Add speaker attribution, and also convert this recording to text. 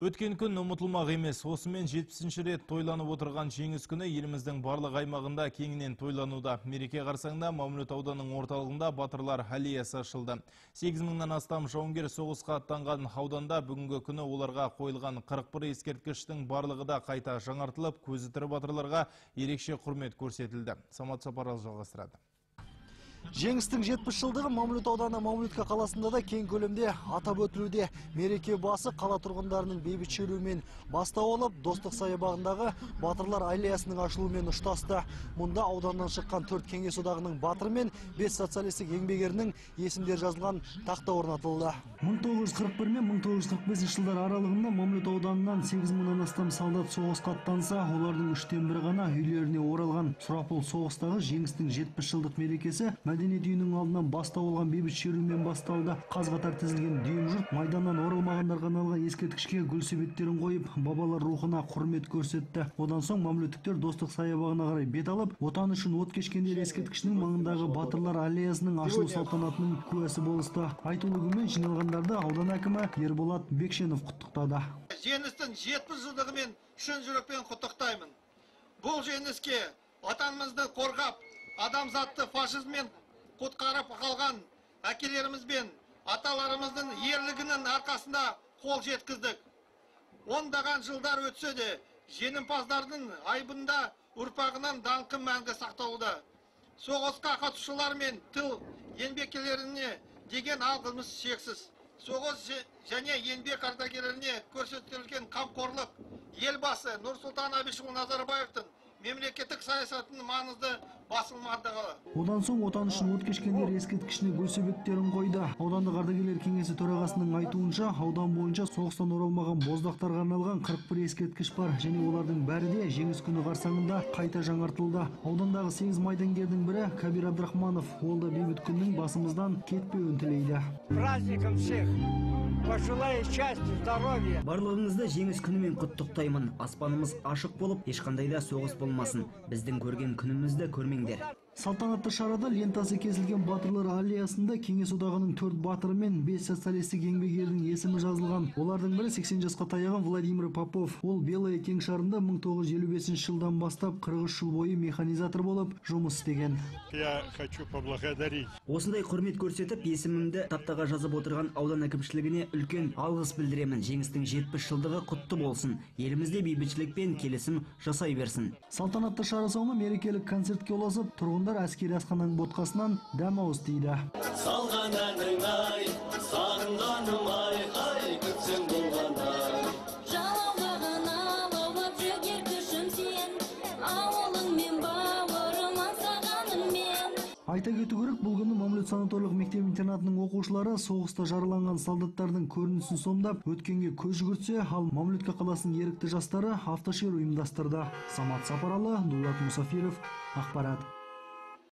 Speaker 1: Өткен күн ұмытылмақ емес. Осымен 70-ші рет тойланып отырған жеңіс күні еліміздің барлық аймағында кеңінен тойлануда. Мереке қарсаңында Мамлют ауданының орталығында батырлар аллеясы ашылды. 8000-нан астам жауынгер соғысқа аттанған ауданда бүгінгі күні оларға қойылған 41 ескерткіштің барлығы да қайта жаңартылып, көзі тірі батырларға ерекше құрмет көрсетілді. Самат Сапаралы жалғастырады.
Speaker 2: Жеңістің 70 жылдығы Мамлют ауданы Мамлютка қаласында да кең көлемде атап өтілуде. Мереке басы қала тұрғындарының бейбіт шеруімен бастау алып, Достық саябағындағы батырлар аллеясының ашылуымен ұштасты. Мұнда ауданнан шыққан 4 кеңес одағының батыры мен 5 социалистік еңбекерінің есімдер жазылған тақта орнатылды. 1941 мен 1945 жылдар аралығында Мамлют ауданынан 8000-нан астам солдат соғысқа аттанса, олардың 3-тен 1 ғана үйлеріне оралған. Сұрапыл соғыстағы жеңістің 70 жылдық мерекесі мәдениет үйінің алдынан бастау алған бейбіт шерумен басталды. Қаз-қатар тізілген дүйім жұрт майданнан оралмағандарға арналған ескерткішке гүл себеттерін қойып, бабалар рухына құрмет көрсетті. Одан соң мамлюттіктер Достық саябағына қарай бет алып, отан үшін от кешкендер ескерткішінің маңындағы батырлар аллеясының ашылу салтанатының куәсі болысты. Айтулы күнмен жиналғандарды аудан әкімі Ерболат Бекшенов құттықтады.
Speaker 3: Жеңістің 70 жылдығымен шын жүрекпен құттықтаймын. Бұл жеңіске отанымызды қорғап, адамзатты фашизммен құтқарып қалған әкелеріміз бен аталарымыздың ерлігінің арқасында қол жеткіздік. Ондаған жылдар өтсе де, жеңімпаздардың айбында ұрпағынан даңқы мәңгі сақталуда. Соғысқа қатысушылар мен тыл еңбеккерлеріне деген алғысымыз шексіз. Соғыс және еңбек ардагерлеріне көрсетілген қамқорлық елбасы Нұрсұлтан Әбішұлы Назарбаевтың мемлекеттік саясатының маңызды басылмадығы.
Speaker 2: Одан соң отан үшін от кешкендер ескерткішіне гүл себеттерін қойды. Аудандық ардагерлер кеңесі төрағасының айтуынша, аудан бойынша соғыстан оралмаған боздақтарға арналған 41 ескерткіш бар, және олардың бәрі де жеңіс күні қарсаңында қайта жаңартылды. Аудандағы 8 майдангердің бірі Кабир Абдрахманов, ол да бейбіт күннің басымыздан кетпеуін тілейді.
Speaker 4: Праздником всех! Пожелаю счастья, здоровья!
Speaker 5: Барлығыңызды жеңіс күнімен құттықтаймын. Аспанымыз ашық болып, ешқандай да соғыс болмасын. Біздің көрген күнімізді көрмеңдер.
Speaker 2: Салтанатты шарада лентасы кесілген батырлар аллеясында кеңес одағының 4 батыры мен 5 социалистік еңбекердің есімі жазылған. Олардың бірі 80 жасқа таяған Владимир Попов. Ол Белая кеңшарында 1955 жылдан бастап 43 жыл бойы механизатор болып жұмыс істеген.
Speaker 6: Я хочу поблагодарить.
Speaker 5: Осындай құрмет көрсетіп, есімімді таптаға жазып отырған аудан әкімшілігіне үлкен алғыс білдіремін. Жеңістің 70 жылдығы құтты болсын. Елімізде бейбітшілік пен келісім жасай берсін.
Speaker 2: Салтанатты шара соңы мерекелік концертке ұласып, тұрғындар әскери асхананың ботқасынан дәм ауыз тиді.
Speaker 7: Салған әнің ай, сағынғаным ай, ай күтсең болғандай.
Speaker 8: Жалаулығын алаулап жігер күшім сен, ауылың мен бауырым аңсағаным мен.
Speaker 2: Айта кету керек, бұл күні Мамлют санаторлық мектеп-интернатының оқушылары соғыста жараланған солдаттардың көрінісін сомдап, өткенге көз жүгіртсе, ал Мамлютка қаласының ерікті жастары автошеру ұйымдастырды. Самат Сапаралы, Дулат Мұсафиров, ақпарат.